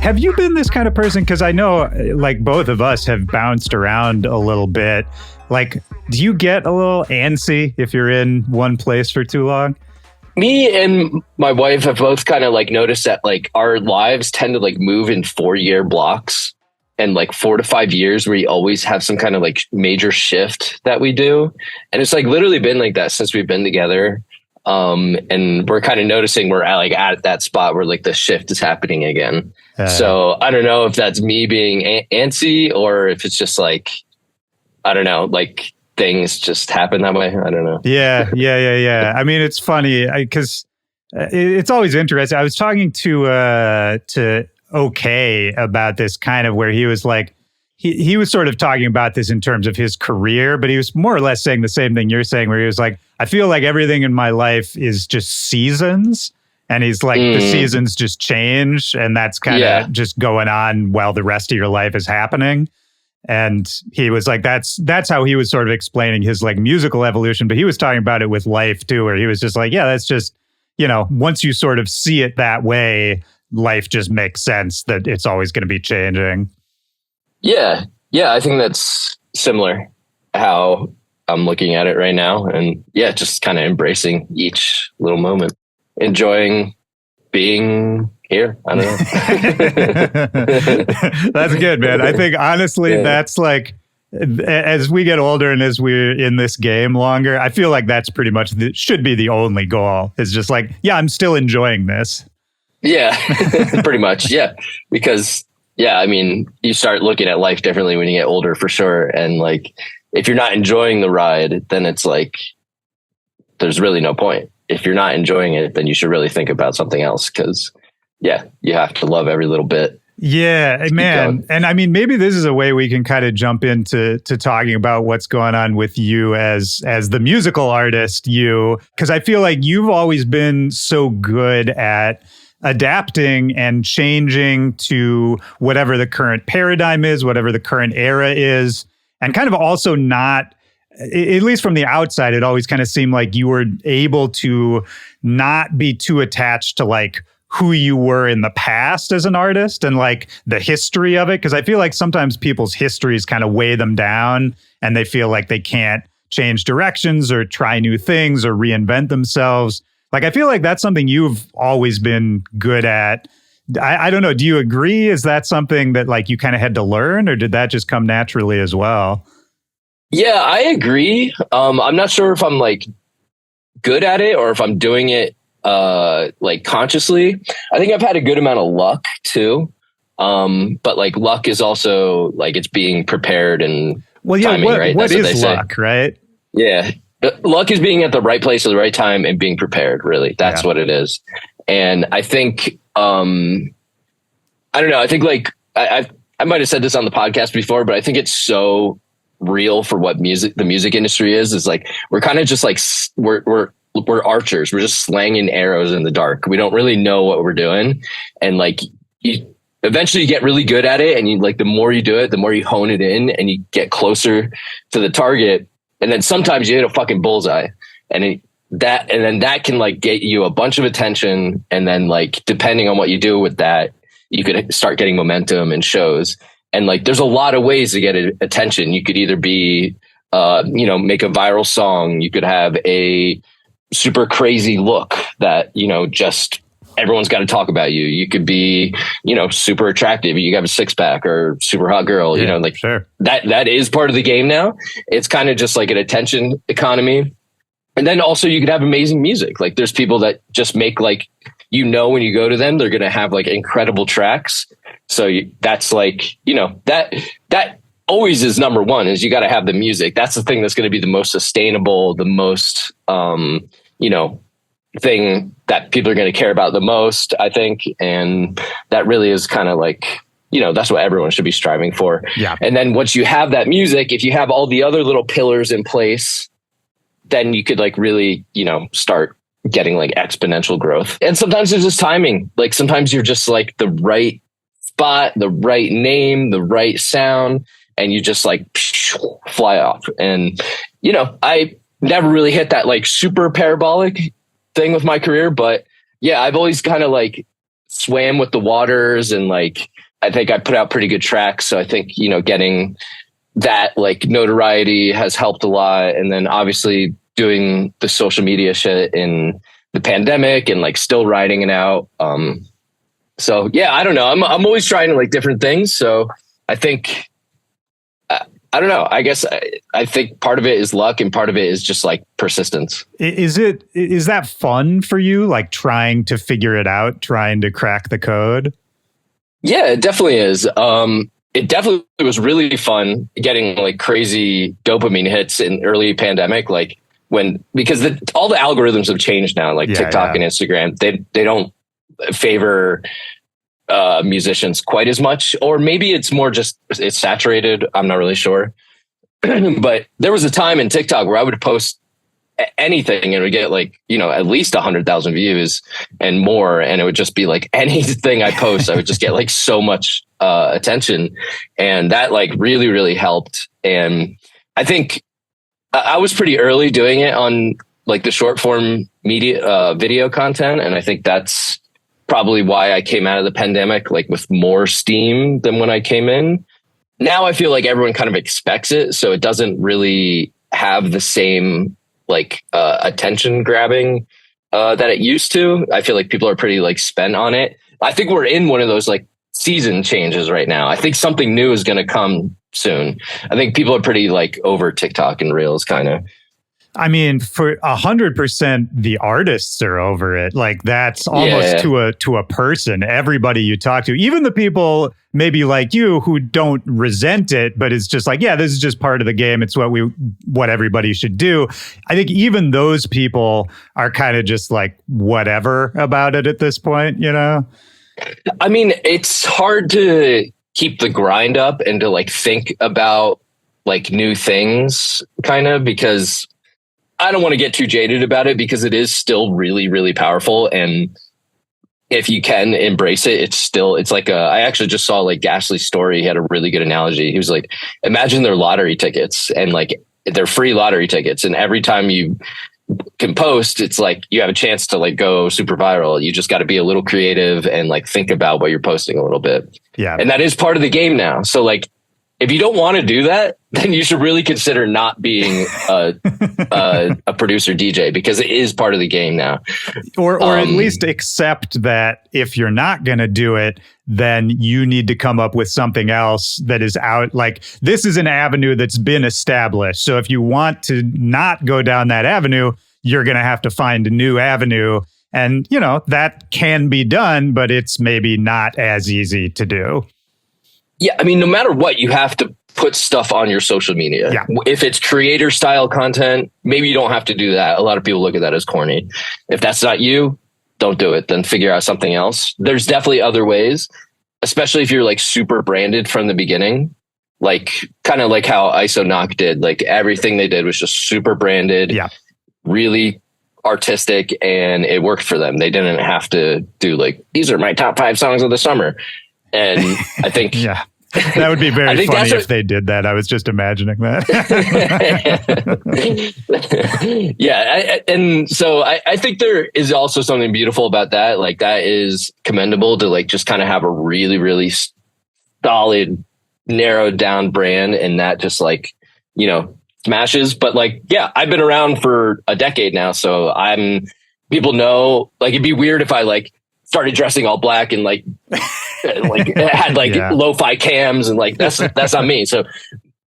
Have you been this kind of person? Because I know, like, both of us have bounced around a little bit. Like, do you get a little antsy if you're in one place for too long? Me and my wife have both kind of like noticed that like our lives tend to like move in 4-year blocks, and like 4 to 5 years we always have some kind of like major shift that we do. And it's like literally been like that since we've been together. And we're kind of noticing we're at that spot where like the shift is happening again. So I don't know if that's me being antsy or if it's just like, I don't know, like things just happen that way. I don't know. Yeah. I mean, it's funny because it's always interesting. I was talking to OK about this kind of where he was like, he was sort of talking about this in terms of his career, but he was more or less saying the same thing you're saying, where he was like, I feel like everything in my life is just seasons. And he's like, the seasons just change. And that's kind of just going on while the rest of your life is happening. And he was like, that's how he was sort of explaining his like musical evolution. But he was talking about it with life too, where he was just like, yeah, that's just, you know, once you sort of see it that way, life just makes sense that it's always going to be changing. Yeah, I think that's similar how I'm looking at it right now. And yeah, just kind of embracing each little moment, enjoying being here. I don't know. That's good, man. I think honestly, that's like, as we get older and as we're in this game longer, I feel like that's pretty much should be the only goal. It's just like, yeah, I'm still enjoying this. Yeah, pretty much. Yeah, because I mean, you start looking at life differently when you get older for sure. And like, if you're not enjoying the ride, then it's like, there's really no point. If you're not enjoying it, then you should really think about something else. Cause you have to love every little bit. Yeah, man. And I mean, maybe this is a way we can kind of jump into talking about what's going on with you as the musical artist, because I feel like you've always been so good at adapting and changing to whatever the current paradigm is, whatever the current era is, and kind of also not, at least from the outside, it always kind of seemed like you were able to not be too attached to like who you were in the past as an artist and like the history of it. Because I feel like sometimes people's histories kind of weigh them down and they feel like they can't change directions or try new things or reinvent themselves. Like, I feel like that's something you've always been good at. I don't know. Do you agree? Is that something that like you kind of had to learn, or did that just come naturally as well? Yeah, I agree. I'm not sure if I'm like good at it or if I'm doing it like consciously. I think I've had a good amount of luck too. But like luck is also like it's being prepared and timing, right? What is luck, right? Yeah. Luck is being at the right place at the right time and being prepared, really. That's what it is. And I think, I don't know. I think like, I might have said this on the podcast before, but I think it's so real for what the music industry is like, we're kind of just like, we're archers. We're just slanging arrows in the dark. We don't really know what we're doing. And like, eventually you get really good at it. And you like, the more you do it, the more you hone it in and you get closer to the target. And then sometimes you hit a fucking bullseye and then that can like get you a bunch of attention. And then like, depending on what you do with that, you could start getting momentum and shows. And like, there's a lot of ways to get attention. You could either be, make a viral song. You could have a super crazy look that, just everyone's got to talk about you. You could be, super attractive. You have a 6-pack or super hot girl, sure. That is part of the game now. It's kind of just like an attention economy. And then also you could have amazing music. Like there's people that just make like, when you go to them, they're going to have like incredible tracks. So that's like, that always is number one is you got to have the music. That's the thing that's going to be the most sustainable, the most, thing that people are going to care about the most, I think. And that really is kind of like, that's what everyone should be striving for. Yeah. And then once you have that music, if you have all the other little pillars in place, then you could like really, start getting like exponential growth. And sometimes there's just timing. Like sometimes you're just like the right spot, the right name, the right sound. and you just like fly off. And, you know, I never really hit that like super parabolic thing with my career, but yeah, I've always kind of like swam with the waters, and like, I think I put out pretty good tracks. So I think, you know, getting that like notoriety has helped a lot. And then obviously doing the social media shit in the pandemic and like still writing it out. So yeah, I don't know. I'm always trying like different things. So I think, I don't know. I guess I think part of it is luck and part of it is just like persistence. Is that fun for you? Like trying to figure it out, trying to crack the code? Yeah, it definitely is. It definitely was really fun getting like crazy dopamine hits in early pandemic, like because all the algorithms have changed now, like TikTok and Instagram. They don't favor musicians quite as much, or maybe it's more just it's saturated. I'm not really sure. But there was a time in TikTok where I would post anything and it would get like, you know, at least 100,000 views and more. And it would just be like anything I post, I would just get like so much attention. And that like really, really helped. And I think I was pretty early doing it on like the short form media video content. And I think that's probably why I came out of the pandemic like with more steam than when I came in. Now I feel like everyone kind of expects it, so it doesn't really have the same like attention grabbing that it used to. I feel like people are pretty like spent on it. I think we're in one of those like season changes right now. I think something new is going to come soon. I think people are pretty like over TikTok and Reels kind of. I mean, for 100%, the artists are over it. Like that's almost to a person. Everybody you talk to, even the people maybe like you who don't resent it, but it's just like, yeah, this is just part of the game. It's what everybody should do. I think even those people are kind of just like whatever about it at this point, you know? I mean, it's hard to keep the grind up and to like think about like new things kind of, because I don't want to get too jaded about it, because it is still really, really powerful. And if you can embrace it, it's like I actually just saw like Gasly's story. He had a really good analogy. He was like, imagine their lottery tickets, and like they're free lottery tickets. And every time you can post, it's like you have a chance to like go super viral. You just got to be a little creative and like think about what you're posting a little bit. Yeah. And that is part of the game now. So like, if you don't want to do that, then you should really consider not being a producer DJ, because it is part of the game now. Or at least accept that if you're not going to do it, then you need to come up with something else that is out. Like this is an avenue that's been established. So if you want to not go down that avenue, you're going to have to find a new avenue. And, you know, that can be done, but it's maybe not as easy to do. Yeah, I mean, no matter what, you have to put stuff on your social media. Yeah. If it's creator style content, maybe you don't have to do that. A lot of people look at that as corny. If that's not you, don't do it. Then figure out something else. There's definitely other ways, especially if you're like super branded from the beginning, like kind of like how ISO Knock did. Like everything they did was just super branded, really artistic, and it worked for them. They didn't have to do like, these are my top 5 songs of the summer. And I think that would be very funny if they did that. I was just imagining that. And so I think there is also something beautiful about that. Like that is commendable to like just kind of have a really, really solid, narrowed down brand, and that just like, you know, smashes. But like, yeah, I've been around for a decade now, so people know, like it'd be weird if I like started dressing all black and like had like lo-fi cams, and like that's not me. So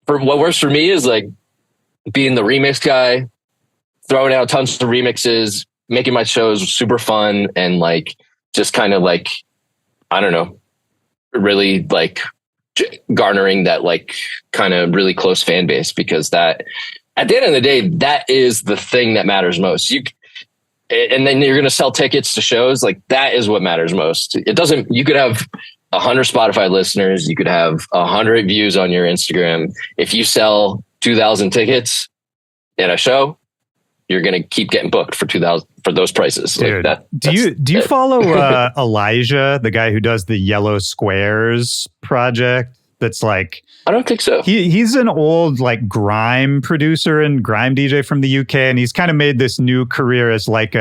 for what works for me is like being the remix guy, throwing out tons of remixes, making my shows super fun, and like just kind of like, I don't know, really like garnering that like kind of really close fan base, because that at the end of the day, that is the thing that matters most. And then you're going to sell tickets to shows. Like that is what matters most. You could have 100 Spotify listeners. You could have 100 views on your Instagram. If you sell 2,000 tickets at a show, you're going to keep getting booked for 2,000 for those prices. Dude, like that. Do you follow Elijah, the guy who does the Yellow Squares project? that's like, I don't think so. He's an old like grime producer and grime DJ from the UK, and he's kind of made this new career as like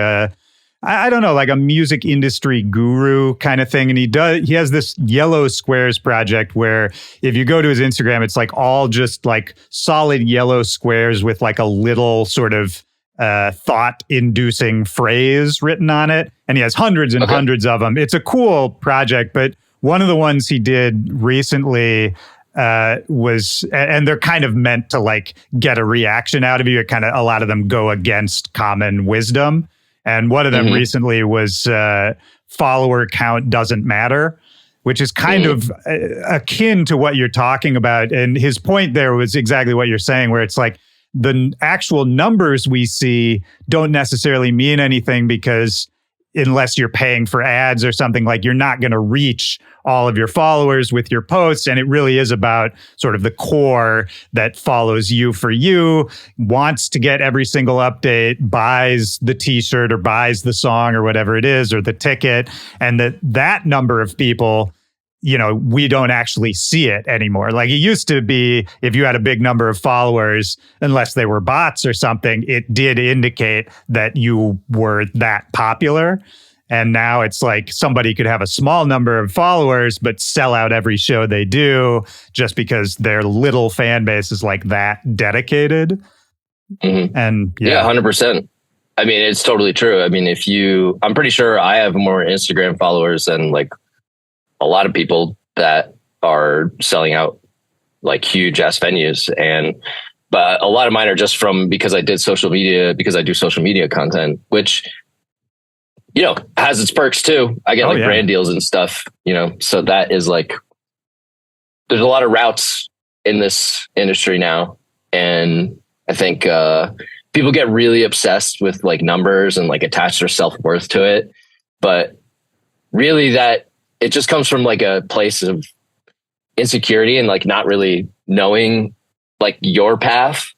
I don't know, like a music industry guru kind of thing. And he has this Yellow Squares project where if you go to his Instagram, it's like all just like solid yellow squares with like a little sort of thought-inducing phrase written on it. And he has hundreds and hundreds of them. It's a cool project, but one of the ones he did recently was, and they're kind of meant to like get a reaction out of you. It kind of, a lot of them go against common wisdom. And one of them recently was follower count doesn't matter, which is kind of akin to what you're talking about. And his point there was exactly what you're saying, where it's like the actual numbers we see don't necessarily mean anything, because unless you're paying for ads or something, like you're not going to reach all of your followers with your posts. And it really is about sort of the core that follows you for you, wants to get every single update, buys the t-shirt or buys the song or whatever it is, or the ticket. And that number of people, you know, we don't actually see it anymore. Like it used to be, if you had a big number of followers, unless they were bots or something, it did indicate that you were that popular. And now it's like somebody could have a small number of followers, but sell out every show they do just because their little fan base is like that dedicated. And yeah, 100%. I mean, it's totally true. I mean, I'm pretty sure I have more Instagram followers than like a lot of people that are selling out like huge ass venues. But a lot of mine are just because I do social media content, which, you know, has its perks too. I get brand deals and stuff, you know, so that is like, there's a lot of routes in this industry now. And I think people get really obsessed with like numbers and like attach their self-worth to it. But really that it just comes from like a place of insecurity and like not really knowing like your path.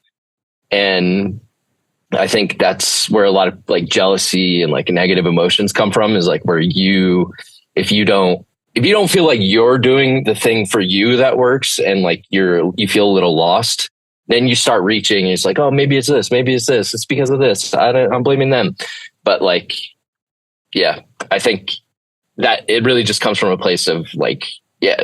And I think that's where a lot of like jealousy and like negative emotions come from, is like where if you don't feel like you're doing the thing for you that works, and like you feel a little lost, then you start reaching and it's like, oh, maybe it's this, it's because of this. I'm blaming them. But like, yeah, I think that it really just comes from a place of like,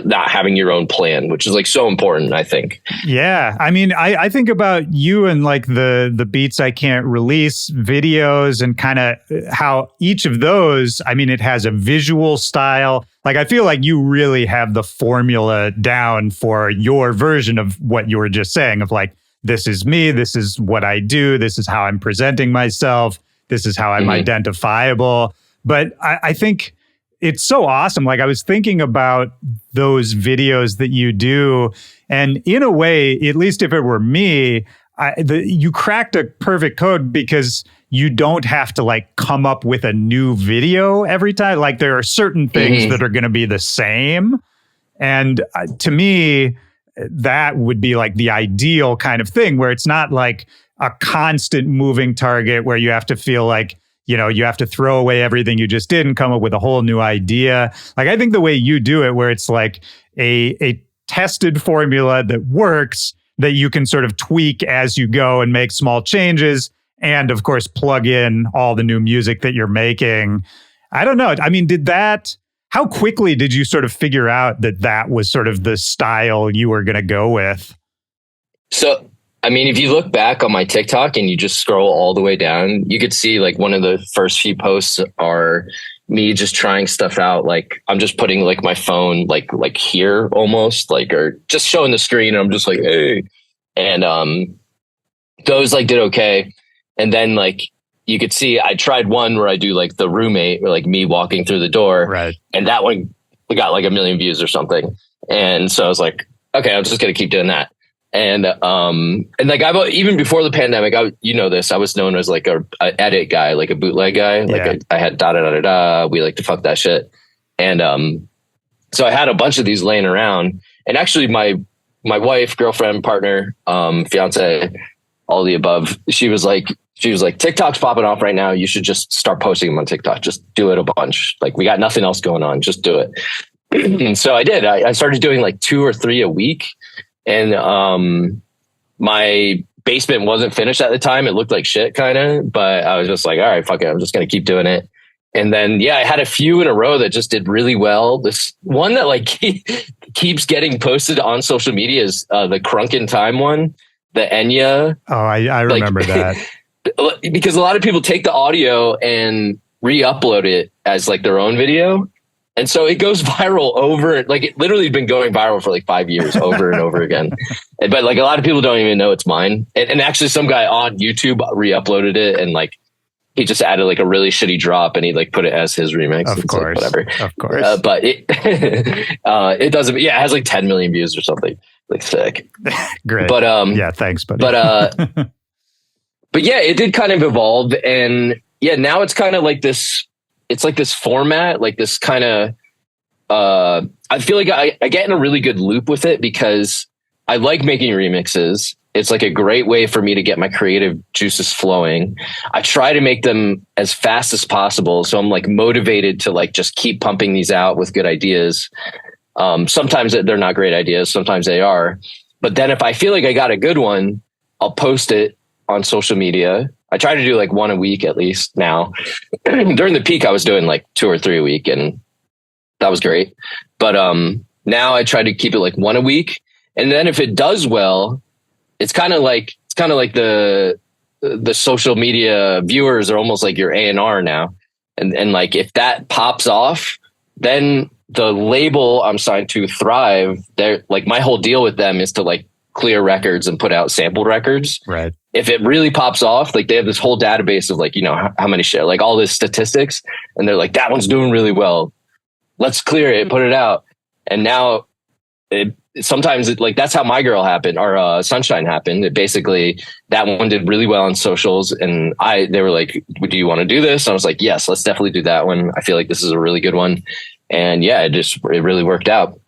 not having your own plan, which is like so important, I think. Yeah. I mean, I think about you and like the Beats I Can't Release videos, and kind of how each of those, I mean, it has a visual style. Like, I feel like you really have the formula down for your version of what you were just saying, of like, this is me, this is what I do, this is how I'm presenting myself, this is how I'm identifiable. But I think it's so awesome. Like, I was thinking about those videos that you do, and in a way, at least if it were me, you cracked a perfect code, because you don't have to like come up with a new video every time. Like, there are certain things that are going to be the same. And to me, that would be like the ideal kind of thing, where it's not like a constant moving target where you have to feel like, you know, you have to throw away everything you just did and come up with a whole new idea. Like, I think the way you do it, where it's like a tested formula that works, that you can sort of tweak as you go and make small changes, and of course, plug in all the new music that you're making. I don't know. I mean, how quickly did you sort of figure out that was sort of the style you were going to go with? So, I mean, if you look back on my TikTok and you just scroll all the way down, you could see like one of the first few posts are me just trying stuff out. Like, I'm just putting like my phone like here almost, like, or just showing the screen. And I'm just like, hey, and those like did okay. And then like you could see I tried one where I do like the roommate, or like me walking through the door, right? And that one got like 1 million views or something. And so I was like, okay, I'm just gonna keep doing that. And like even before the pandemic, I was known as like a edit guy, like a bootleg guy. Like I had we like to fuck that shit. And so I had a bunch of these laying around. And actually my wife, girlfriend, partner, fiance, all the above, she was like, TikTok's popping off right now. You should just start posting them on TikTok. Just do it a bunch. Like, we got nothing else going on. Just do it. And so I did. I started doing like 2 or 3 a week, and my basement wasn't finished at the time. It looked like shit, kind of, but I was just like, all right, fuck it, I'm just gonna keep doing it. And then I had a few in a row that just did really well. This one that like keeps getting posted on social media is the Crunkin' Time one, the Enya. Oh, I remember that. Because a lot of people take the audio and re-upload it as like their own video. And so it goes viral over, like it literally been going viral for like 5 years over and over again. But like a lot of people don't even know it's mine. And actually some guy on YouTube re-uploaded it, and like he just added like a really shitty drop and he like put it as his remix. Of course. Like, whatever. Of course. But it, it doesn't, it has like 10 million views or something. Like sick. Great. But, yeah, thanks, buddy. But yeah, it did kind of evolve, and now it's kind of like this, it's like this format, like this kind of, I feel like I get in a really good loop with it because I like making remixes. It's like a great way for me to get my creative juices flowing. I try to make them as fast as possible. So I'm like motivated to like just keep pumping these out with good ideas. Sometimes they're not great ideas. Sometimes they are. But then if I feel like I got a good one, I'll post it on social media. I try to do like 1 a week at least now. During the peak, I was doing like 2 or 3 a week, and that was great. But now I try to keep it like 1 a week. And then if it does well, it's kind of like the social media viewers are almost like your A&R now. And like if that pops off, then the label I'm signed to, Thrive, they're like, my whole deal with them is to like clear records and put out sampled records. Right. If it really pops off, like they have this whole database of like, you know, how many share, like all this statistics. And they're like, that one's doing really well. Let's clear it, put it out. And now sometimes it, like, that's how My Girl happened, or Sunshine happened. It basically, that one did really well on socials. And they were like, do you want to do this? And I was like, yes, let's definitely do that one. I feel like this is a really good one. And yeah, it really worked out.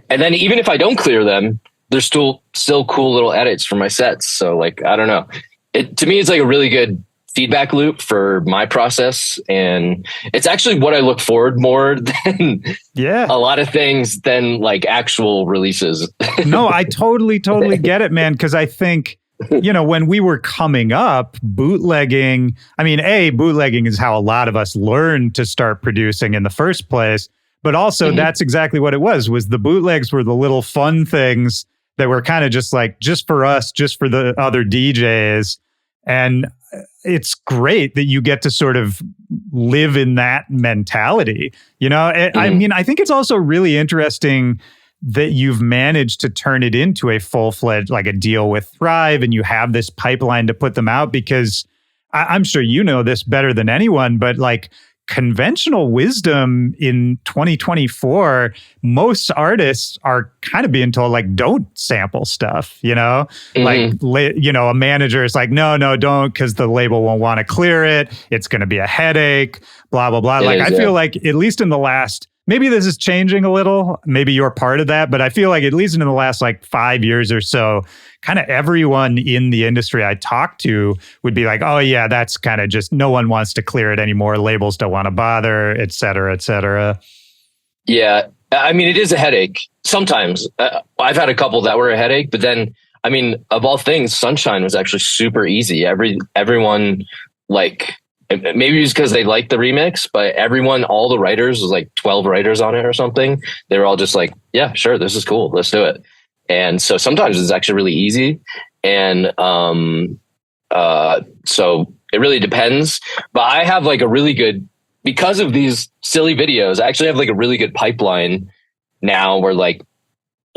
And then even if I don't clear them, there's still cool little edits for my sets. So like, I don't know. To me, it's like a really good feedback loop for my process. And it's actually what I look forward more than a lot of things than like actual releases. No, I totally get it, man. Cause I think, you know, when we were coming up, bootlegging, I mean, bootlegging is how a lot of us learned to start producing in the first place. But also that's exactly what it was the bootlegs were the little fun things that were kind of just like, just for us, just for the other DJs. And it's great that you get to sort of live in that mentality. You know, I mean, I think it's also really interesting that you've managed to turn it into a full-fledged, like a deal with Thrive, and you have this pipeline to put them out, because I'm sure you know this better than anyone, but like, conventional wisdom in 2024, most artists are kind of being told like, don't sample stuff, you know, like, you know, a manager is like, no, don't, because the label won't want to clear it. It's going to be a headache, blah, blah, blah. I feel like at least in the last, maybe this is changing a little, maybe you're part of that, but I feel like at least in the last like 5 years or so, kind of everyone in the industry I talked to would be like, oh yeah, that's kind of just, no one wants to clear it anymore. Labels don't want to bother, et cetera, et cetera. Yeah. I mean, it is a headache. Sometimes I've had a couple that were a headache, but then, I mean, of all things, Sunshine was actually super easy. Everyone, like, maybe it's because they liked the remix, but all the writers, was like 12 writers on it or something. They were all just like, yeah, sure, this is cool, let's do it. And so sometimes it's actually really easy. And so it really depends. But I have like a really good, because of these silly videos, I actually have like a really good pipeline now where like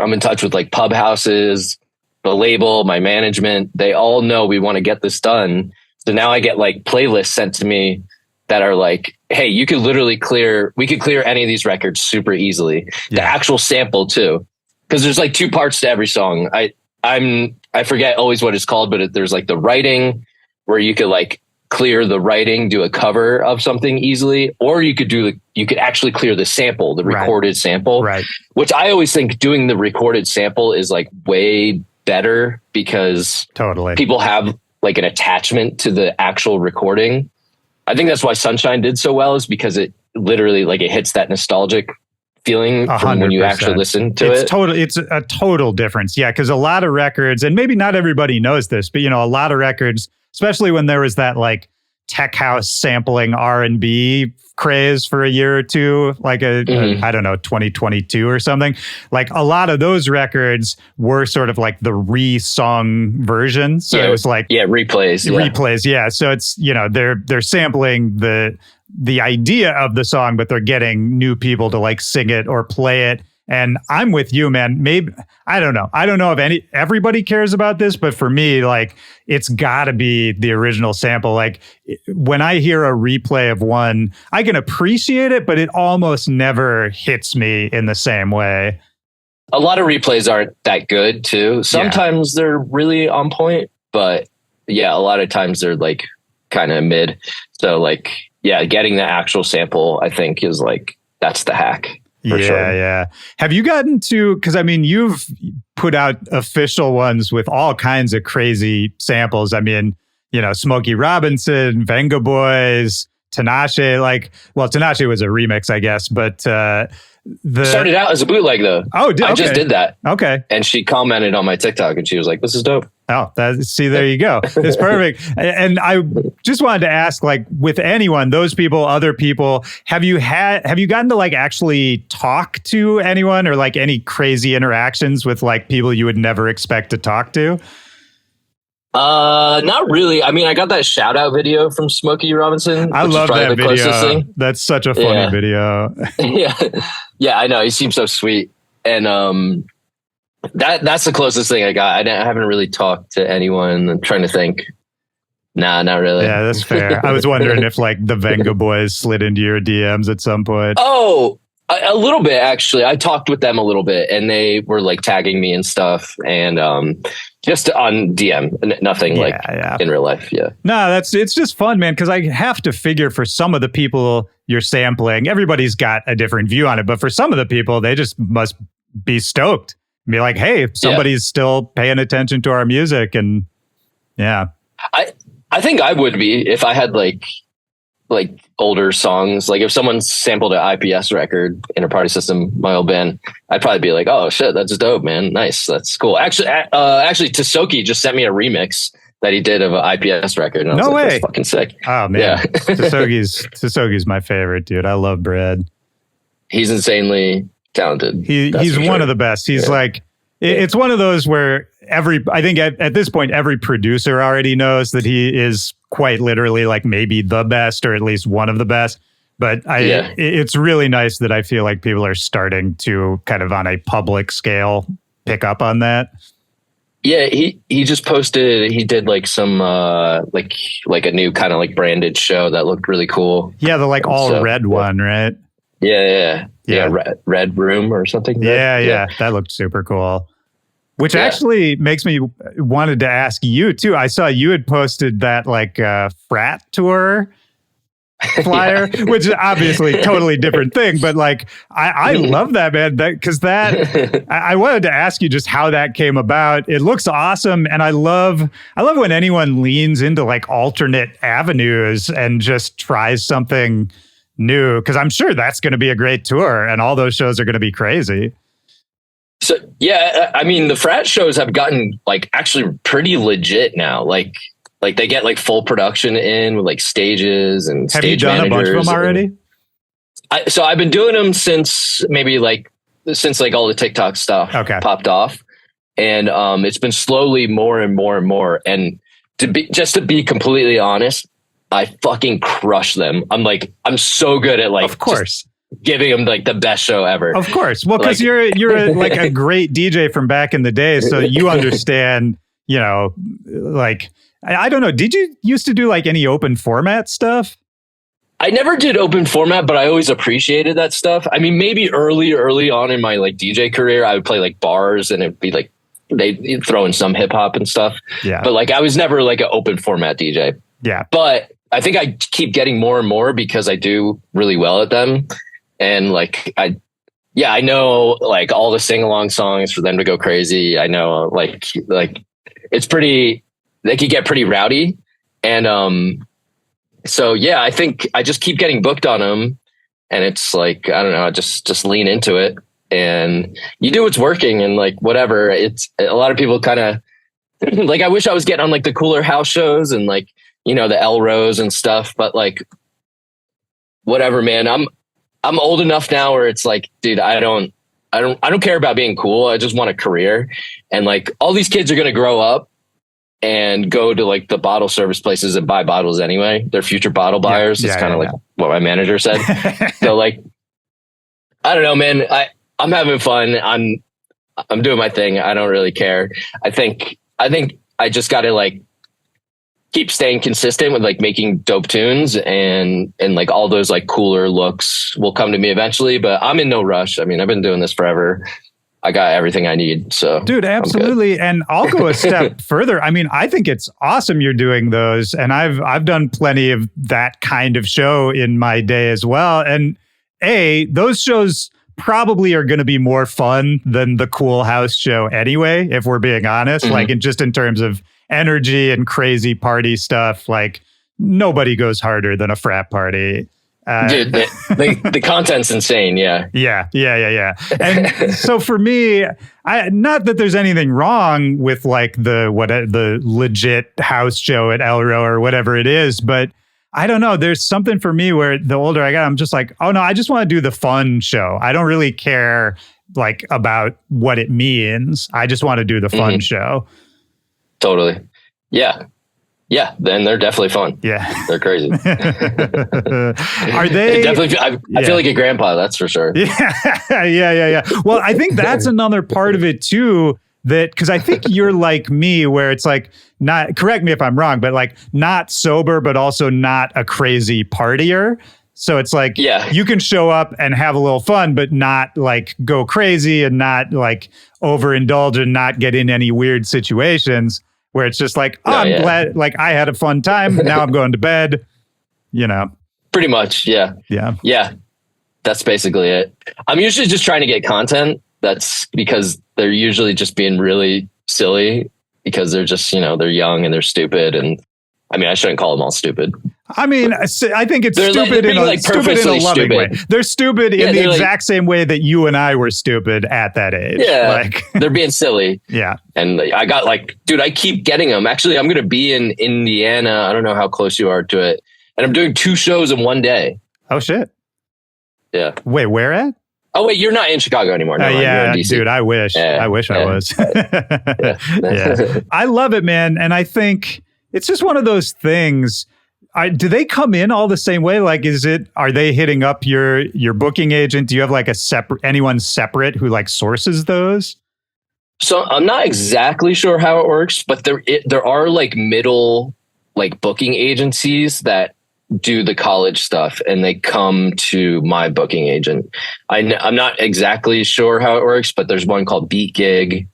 I'm in touch with like pub houses, the label, my management. They all know we want to get this done. So now I get like playlists sent to me that are like, hey, we could clear any of these records super easily. The actual sample too. Because there's like 2 parts to every song. I forget always what it's called, but there's like the writing where you could like clear the writing, do a cover of something easily, or you could actually clear the sample, the recorded sample. Right. Which I always think doing the recorded sample is like way better, because people have like an attachment to the actual recording. I think that's why Sunshine did so well, is because it literally like it hits that nostalgic feeling from when you actually listen to it. It's a total difference. Yeah. Cause a lot of records, and maybe not everybody knows this, but a lot of records, especially when there was that like tech house sampling R&B craze for a year or two, like I don't know, 2022 or something. Like a lot of those records were sort of like the re-sung version. So it was like replays. Yeah. So it's, they're sampling the idea of the song, but they're getting new people to like sing it or play it. And I'm with you, man. Maybe, I don't know if everybody cares about this, but for me, like, it's gotta be the original sample. Like when I hear a replay of one, I can appreciate it, but it almost never hits me in the same way. A lot of replays aren't that good too. Sometimes they're really on point, but yeah, a lot of times they're like kind of mid. So like, yeah, getting the actual sample, I think is like, that's the hack. Yeah. Have you gotten to, because I mean, you've put out official ones with all kinds of crazy samples. I mean, Smokey Robinson, Venga Boys, Tinashe, Tinashe was a remix, I guess, but started out as a bootleg though. Oh, I just did that. Okay. And she commented on my TikTok and she was like, this is dope. Oh, there you go. It's perfect. And I just wanted to ask, like, with anyone, those people, other people, have you gotten to like actually talk to anyone or like any crazy interactions with like people you would never expect to talk to? Not really. I mean, I got that shout out video from Smokey Robinson. I love that video. That's such a funny video. Yeah, I know. He seems so sweet. And, that's the closest thing I got. I haven't really talked to anyone. I'm trying to think. Nah, not really. Yeah, that's fair. I was wondering if like the Venga Boys slid into your DMs at some point. Oh, a little bit actually. I talked with them a little bit, and they were like tagging me and stuff, and just on DM, nothing in real life. Yeah. No, it's just fun, man. Because I have to figure for some of the people you're sampling, everybody's got a different view on it, but for some of the people, they just must be stoked. Be like, hey, somebody's still paying attention to our music. And yeah, I think I would be if I had like older songs. Like if someone sampled an IPS record in a Party System, my old band, I'd probably be like, oh shit, that's dope, man. Nice. That's cool. Actually, Tasoki just sent me a remix that he did of an IPS record. And I was like, that's fucking sick. Oh man. Yeah. Tasoki's my favorite, dude. I love Brad. He's insanely talented. He's one of the best. He's like, it's one of those where I think at this point, every producer already knows that he is quite literally like maybe the best or at least one of the best. But it's really nice that I feel like people are starting to kind of on a public scale pick up on that. Yeah, he just posted, he did like some like a new kind of like branded show that looked really cool. Yeah, the like all red one, right? Yeah. Red Room or something. Yeah. That looked super cool. Which actually makes me wanted to ask you too. I saw you had posted that like frat tour flyer, which is obviously totally different thing. But like, I love that, man. I wanted to ask you just how that came about. It looks awesome, and I love when anyone leans into like alternate avenues and just tries something new, because I'm sure that's going to be a great tour and all those shows are going to be crazy. So yeah, I mean the frat shows have gotten like actually pretty legit now. Like they get like full production in with like stages and have you done a bunch of them already? So I've been doing them since all the TikTok stuff popped off, and it's been slowly more and more and more. And to be completely honest, I fucking crush them. I'm so good at like, of course, giving them like the best show ever. Of course. Well, because you're like a great DJ from back in the day, so you understand, like, I don't know. Did you used to do like any open format stuff? I never did open format, but I always appreciated that stuff. I mean, maybe early on in my like DJ career, I would play like bars and it'd be like, they'd throw in some hip hop and stuff. Yeah. But like, I was never like an open format DJ. Yeah. But I think I keep getting more and more because I do really well at them. And like, I know like all the sing along songs for them to go crazy. I know like it's pretty, they could get pretty rowdy. And, so yeah, I think I just keep getting booked on them. and it's like, I don't know, just lean into it and you do what's working and like, whatever. It's a lot of people kind of like, I wish I was getting on like the cooler house shows and like, you know, the El Rose and stuff, but like, whatever, man. I'm old enough now where it's like, dude, I don't care about being cool. I just want a career. And like all these kids are going to grow up and go to like the bottle service places and buy bottles anyway. They're future bottle buyers. It's kind of like what my manager said. So like, I don't know, man. I'm having fun. I'm doing my thing. I don't really care. I think I just got to like keep staying consistent with like making dope tunes and like all those like cooler looks will come to me eventually, but I'm in no rush. I mean, I've been doing this forever. I got everything I need. So dude, absolutely. And I'll go a step further. I mean, I think it's awesome you're doing those. And I've done plenty of that kind of show in my day as well. And those shows probably are going to be more fun than the Cool House show anyway, if we're being honest, like in terms of energy and crazy party stuff. Like nobody goes harder than a frat party. Dude, the content's insane. Yeah. And so for me, not that there's anything wrong with like the legit house show at Elro or whatever it is, but I don't know. There's something for me where the older I got, I'm just like, oh no, I just want to do the fun show. I don't really care like about what it means. I just want to do the fun show. Totally. Yeah. Yeah. Then they're definitely fun. Yeah. They're crazy. Are they? I feel like a grandpa, that's for sure. Yeah. Well, I think that's another part of it too. Because I think you're like me, where it's like, not, correct me if I'm wrong, but like not sober, but also not a crazy partier. So it's like, you can show up and have a little fun, but not like go crazy and not like overindulge and not get in any weird situations where it's just like, I'm glad, like I had a fun time. Now I'm going to bed, you know. Pretty much. Yeah. That's basically it. I'm usually just trying to get content. That's because they're usually just being really silly because they're just, you know, they're young and they're stupid. And I mean, I shouldn't call them all stupid. I mean, I think it's stupid in a loving way. They're stupid in the exact same way that you and I were stupid at that age. Yeah, like they're being silly. Yeah. And I got like, dude, I keep getting them. Actually, I'm going to be in Indiana. I don't know how close you are to it. And I'm doing 2 shows in one day. Oh, shit. Yeah. Wait, where at? Oh, wait, you're not in Chicago anymore. No, yeah, dude, I wish. I wish I was. I love it, man. And I think it's just one of those things. Do they come in all the same way? Like, are they hitting up your booking agent? Do you have like anyone separate who like sources those? So I'm not exactly sure how it works, but there are like middle like booking agencies that do the college stuff and they come to my booking agent. I'm not exactly sure how it works, but there's one called Beat Gig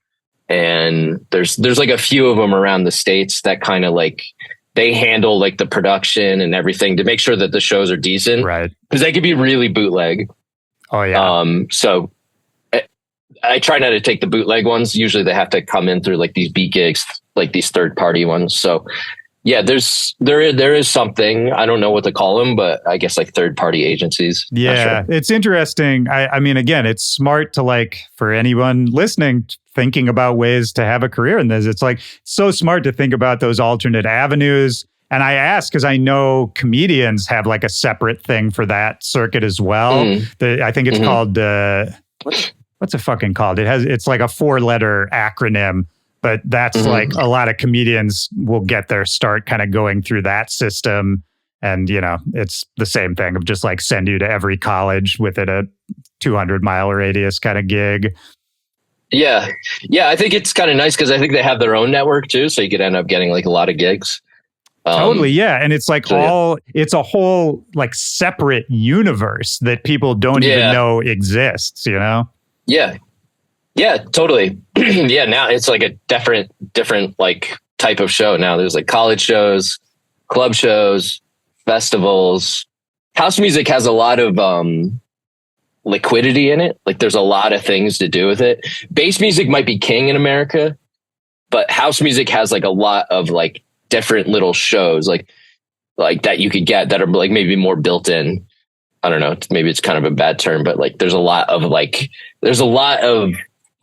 and there's like a few of them around the States that kind of like, they handle like the production and everything to make sure that the shows are decent. Right. Because they could be really bootleg. Oh yeah. So I try not to take the bootleg ones. Usually they have to come in through like these Beat Gigs, like these third party ones. So yeah, there is something, I don't know what to call them, but I guess like third party agencies. Yeah, sure. It's interesting. I mean, again, it's smart to like, for anyone listening, thinking about ways to have a career in this. It's like, so smart to think about those alternate avenues. And I ask because I know comedians have like a separate thing for that circuit as well. I think it's called, what's it fucking called? It's like a 4-letter acronym. But that's like a lot of comedians will get their start kind of going through that system. And, you know, it's the same thing of just like send you to every college within a 200-mile radius kind of gig. Yeah. Yeah. I think it's kind of nice because I think they have their own network too. So you could end up getting like a lot of gigs. Totally. Yeah. And it's like it's a whole like separate universe that people don't even know exists, you know? Yeah. Yeah, totally. Yeah, now it's like a different like type of show. Now there's like college shows, club shows, festivals. House music has a lot of liquidity in it. Like there's a lot of things to do with it. Bass music might be king in America, but house music has like a lot of like different little shows like that you could get that are like maybe more built in. I don't know, maybe it's kind of a bad term, but like there's a lot of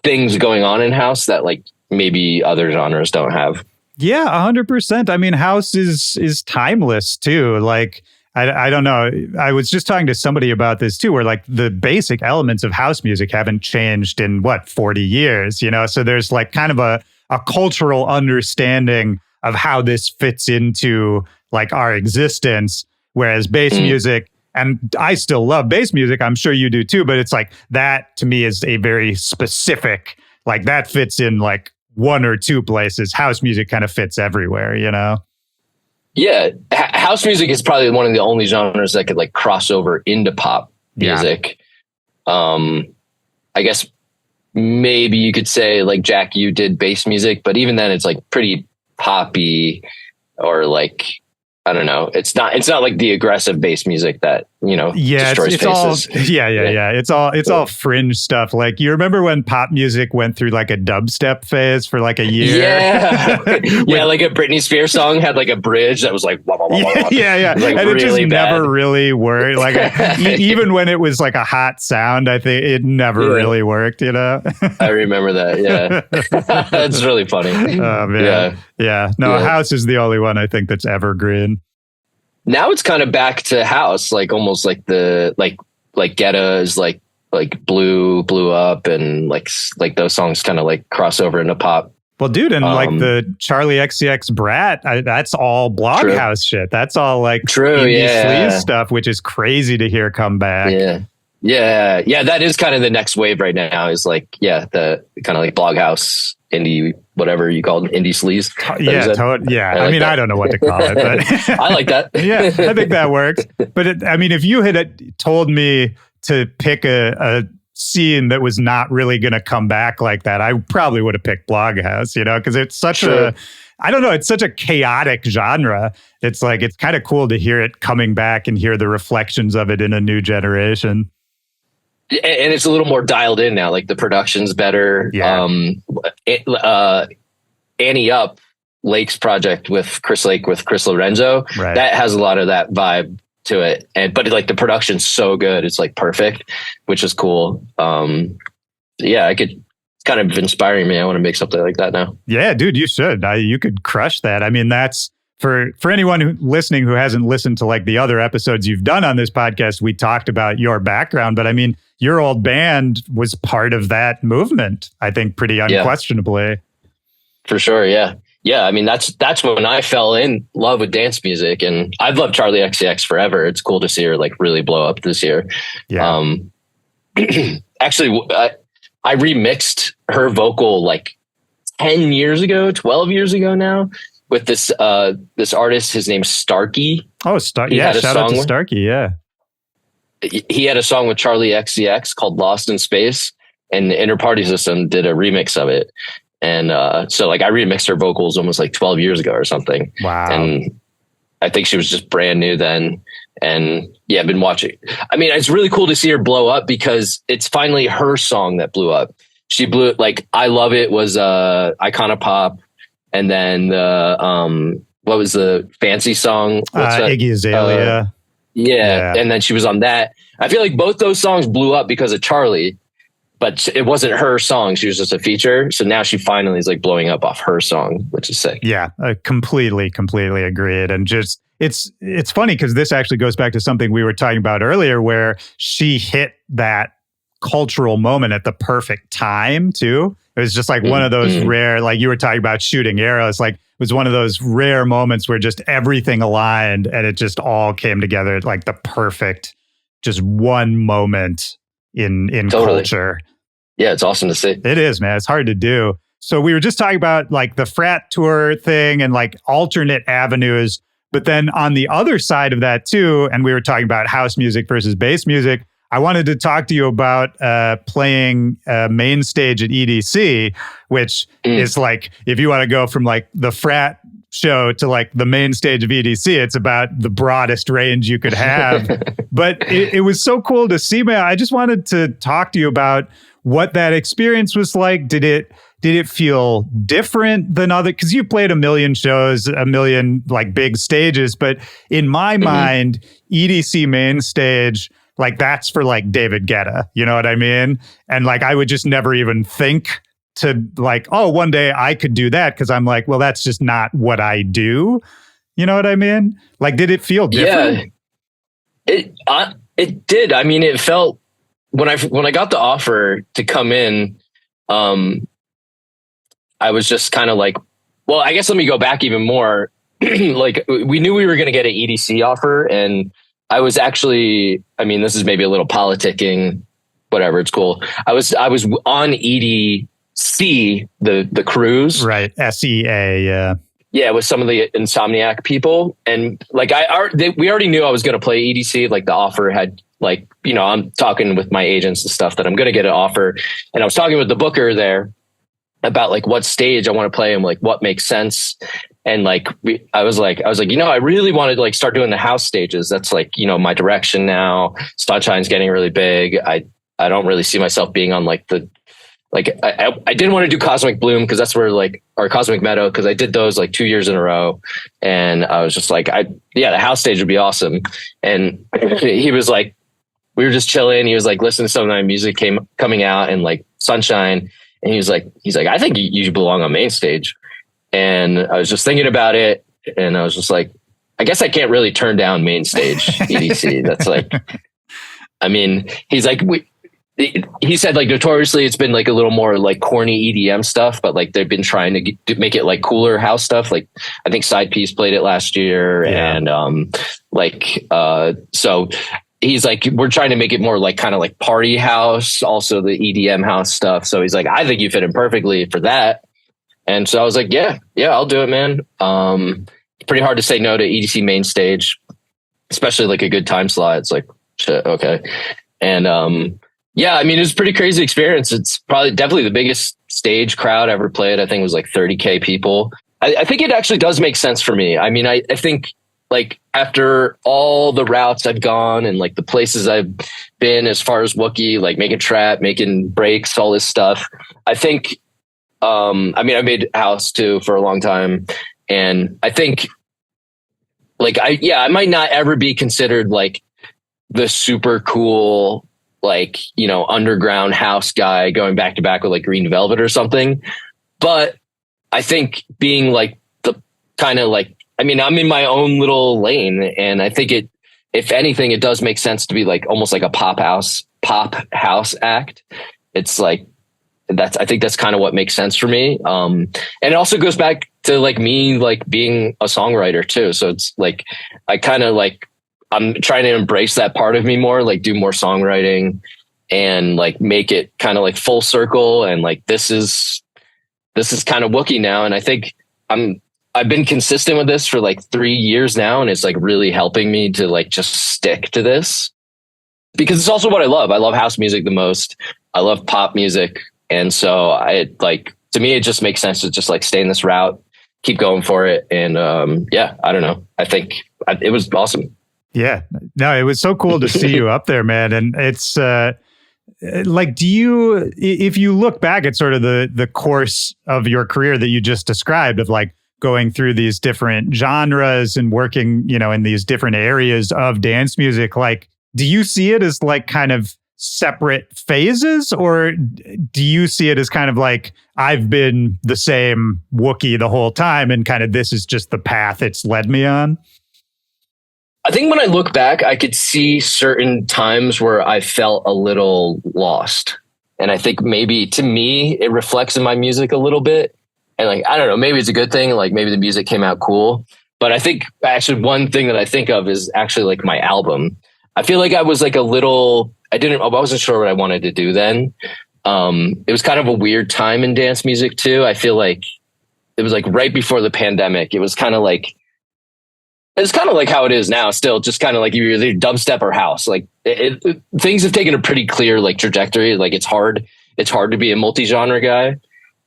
things going on in house that like maybe other genres don't have. Yeah, 100%. I mean, house is timeless too. Like, I don't know. I was just talking to somebody about this too, where like the basic elements of house music haven't changed in 40 years, you know? So there's like kind of a cultural understanding of how this fits into like our existence. Whereas bass music, and I still love bass music, I'm sure you do too, but it's like that to me is a very specific, like that fits in like one or two places. House music kind of fits everywhere, you know? Yeah. House music is probably one of the only genres that could like cross over into pop music. I guess maybe you could say like Jack, you did bass music, but even then it's like pretty poppy, or like, I don't know. It's not like the aggressive bass music that, you know, destroys it's faces. All, it's all fringe stuff. Like, you remember when pop music went through like a dubstep phase for like a year? Yeah. Yeah. Like a Britney Spears song had like a bridge that was like, wah, wah, wah, wah, wah. Yeah. Like and really it just bad. never really worked. Like even when it was like a hot sound, I think it never really worked, you know? I remember that. Yeah. That's really funny. Oh man. Yeah. No, house is the only one I think that's evergreen. Now it's kind of back to house, like almost like the like Guetta is like blew up, and like those songs kind of like cross over into pop. Well, dude, and like the Charlie XCX Brat, that's all blog house shit. That's all like indie sleaze stuff, which is crazy to hear come back. Yeah. That is kind of the next wave right now. Is like the kind of like blog house indie, whatever you call it, indie sleaze. I mean, I don't know what to call it, but I like that. Yeah, I think that works. But I mean, if you had told me to pick a scene that was not really going to come back like that, I probably would have picked blog house, you know, because it's such it's such a chaotic genre. It's like, it's kind of cool to hear it coming back and hear the reflections of it in a new generation. And it's a little more dialed in now. Like the production's better. Yeah. Annie Up, Lake's project with Chris Lake with Chris Lorenzo, that has a lot of that vibe to it. But like the production's so good, it's like perfect, which is cool. It's kind of inspiring me. I want to make something like that now. Yeah, dude, you should. You could crush that. I mean, that's for anyone listening who hasn't listened to like the other episodes you've done on this podcast. We talked about your background, but I mean, your old band was part of that movement, I think, pretty unquestionably. For sure. Yeah. Yeah. I mean, that's when I fell in love with dance music, and I've loved Charlie XCX forever. It's cool to see her like really blow up this year. Yeah. Actually, I remixed her vocal like 10 years ago, 12 years ago now, with this artist. His name's Starkey. Oh, shout out to Starkey. Yeah. He had a song with Charlie XCX called Lost in Space, and the Inner Party System did a remix of it. And so like I remixed her vocals almost like 12 years ago or something. Wow. And I think she was just brand new then. And I've been watching. I mean, it's really cool to see her blow up because it's finally her song that blew up. She blew it, like I Love It was Icona Pop. And then what was the fancy song? Iggy Azalea. Yeah. And then she was on that. I feel like both those songs blew up because of Charlie, but it wasn't her song. She was just a feature. So now she finally is like blowing up off her song, which is sick. Yeah, I completely agreed. And just, it's funny because this actually goes back to something we were talking about earlier, where she hit that cultural moment at the perfect time too. It was just like one of those rare, like you were talking about shooting arrows, like it was one of those rare moments where just everything aligned and it just all came together, like the perfect, just one moment in culture. Yeah, it's awesome to see. It is, man. It's hard to do. So we were just talking about like the frat tour thing and like alternate avenues, but then on the other side of that too, and we were talking about house music versus bass music, I wanted to talk to you about playing main stage at EDC, which is like, if you want to go from like the frat show to like the main stage of EDC, it's about the broadest range you could have. But it was so cool to see, man. I just wanted to talk to you about what that experience was like. Did it feel different than other? Because you played a million shows, a million like big stages, but in my mind, EDC main stage, like that's for like David Guetta, you know what I mean? And like I would just never even think to like, oh, one day I could do that, because I'm like, well, that's just not what I do. You know what I mean? Like, did it feel different? Yeah, it did. I mean, it felt when I got the offer to come in, I was just kind of like, well, I guess let me go back even more. Like we knew we were going to get an EDC offer, and I was actually, I mean, this is maybe a little politicking, whatever, it's cool. I was on EDC, the cruise. Right. SEA. Yeah. Yeah, with some of the Insomniac people. And like we already knew I was going to play EDC. Like the offer had like, you know, I'm talking with my agents and stuff that I'm going to get an offer. And I was talking with the booker there about like what stage I want to play and like what makes sense. And like, I was like, you know, I really wanted to like start doing the house stages. That's like, you know, my direction now. Sunshine's getting really big. I don't really see myself being on like I didn't want to do Cosmic Bloom, because that's where like, or Cosmic Meadow, because I did those like 2 years in a row. And I was just like, the house stage would be awesome. And he was like, we were just chilling. He was like, listen to some of my music coming out and like Sunshine. And he's like, I think you belong on main stage. And I was just thinking about it. And I was just like, I guess I can't really turn down main stage EDC. That's like, I mean, he's like, he said like notoriously it's been like a little more like corny EDM stuff, but like they've been trying to make it like cooler house stuff. Like I think Side Piece played it last year. Yeah. And so he's like, we're trying to make it more like kind of like party house, also the EDM house stuff. So he's like, I think you fit in perfectly for that. And so I was like, yeah, I'll do it, man. Pretty hard to say no to EDC main stage, especially like a good time slot. It's like, shit, okay. And yeah, I mean, it was a pretty crazy experience. It's definitely the biggest stage crowd I ever played. I think it was like 30K people. I think it actually does make sense for me. I mean, I think like after all the routes I've gone and like the places I've been as far as Wuki, like making trap, making breaks, all this stuff, I think, I mean, I made house too for a long time. And I think like, I might not ever be considered like the super cool, like, you know, underground house guy going back to back with like Green Velvet or something. But I think being like the kind of like, I mean, I'm in my own little lane, and I think if anything, it does make sense to be like almost like a pop house act. It's like, I think that's kind of what makes sense for me. And it also goes back to like me, like being a songwriter too. So it's like, I kind of like, I'm trying to embrace that part of me more, like do more songwriting and like make it kind of like full circle. And like, this is kind of Wuki now. And I think I've been consistent with this for like 3 years now. And it's like really helping me to like just stick to this, because it's also what I love. I love house music the most. I love pop music. And so to me, it just makes sense to just like stay in this route, keep going for it. And yeah, I don't know. I think it was awesome. Yeah, no, it was so cool to see you up there, man. And it's like, if you look back at sort of the course of your career that you just described, of like going through these different genres and working, you know, in these different areas of dance music, like, do you see it as like kind of separate phases, or do you see it as kind of like, I've been the same Wuki the whole time and kind of this is just the path it's led me on? I think when I look back, I could see certain times where I felt a little lost. And I think maybe to me, it reflects in my music a little bit. And like, I don't know, maybe it's a good thing. Like maybe the music came out cool. But I think actually one thing that I think of is actually like my album. I feel like I was like I wasn't sure what I wanted to do then. It was kind of a weird time in dance music too. I feel like it was like right before the pandemic. It's kind of like how it is now still, just kind of like you're either dubstep or house. Like things have taken a pretty clear like trajectory. Like it's hard to be a multi-genre guy.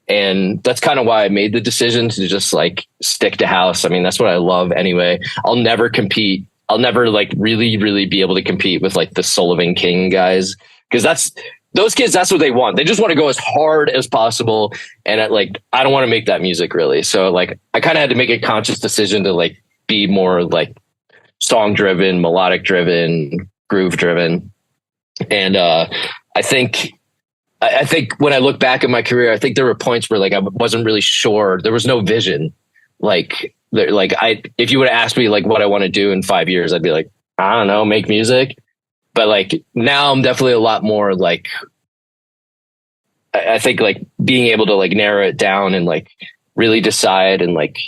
And that's kind of why I made the decision to just like stick to house. I mean, that's what I love anyway. I'll never compete. I'll never like really, really be able to compete with like the Sullivan King guys. Cause those kids, that's what they want. They just want to go as hard as possible. And I don't want to make that music really. So like, I kind of had to make a conscious decision to like, be more like song driven, melodic driven, groove driven. And I think when I look back at my career, I think there were points where like I wasn't really sure. There was no vision. If you would have asked me like what I want to do in 5 years, I'd be like, I don't know, make music. But like now I'm definitely a lot more like, I think like being able to like narrow it down and like really decide, and like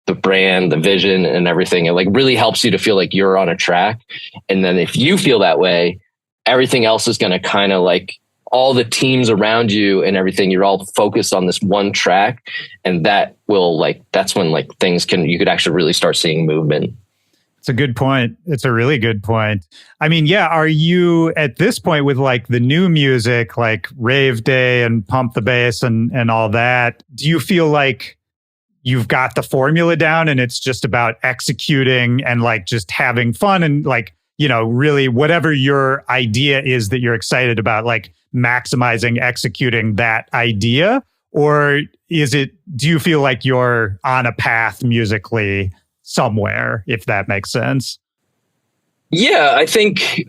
the brand, the vision and everything, it like really helps you to feel like you're on a track. And then if you feel that way, everything else is going to kind of like, all the teams around you and everything, you're all focused on this one track. And that will like, that's when like you could actually really start seeing movement. It's a good point. It's a really good point. I mean, yeah, are you at this point with like the new music, like Rave Day and Pump the Bass and all that, do you feel like you've got the formula down and it's just about executing and like just having fun and like, you know, really whatever your idea is that you're excited about, like maximizing, executing that idea? Or do you feel like you're on a path musically somewhere, if that makes sense? Yeah, I think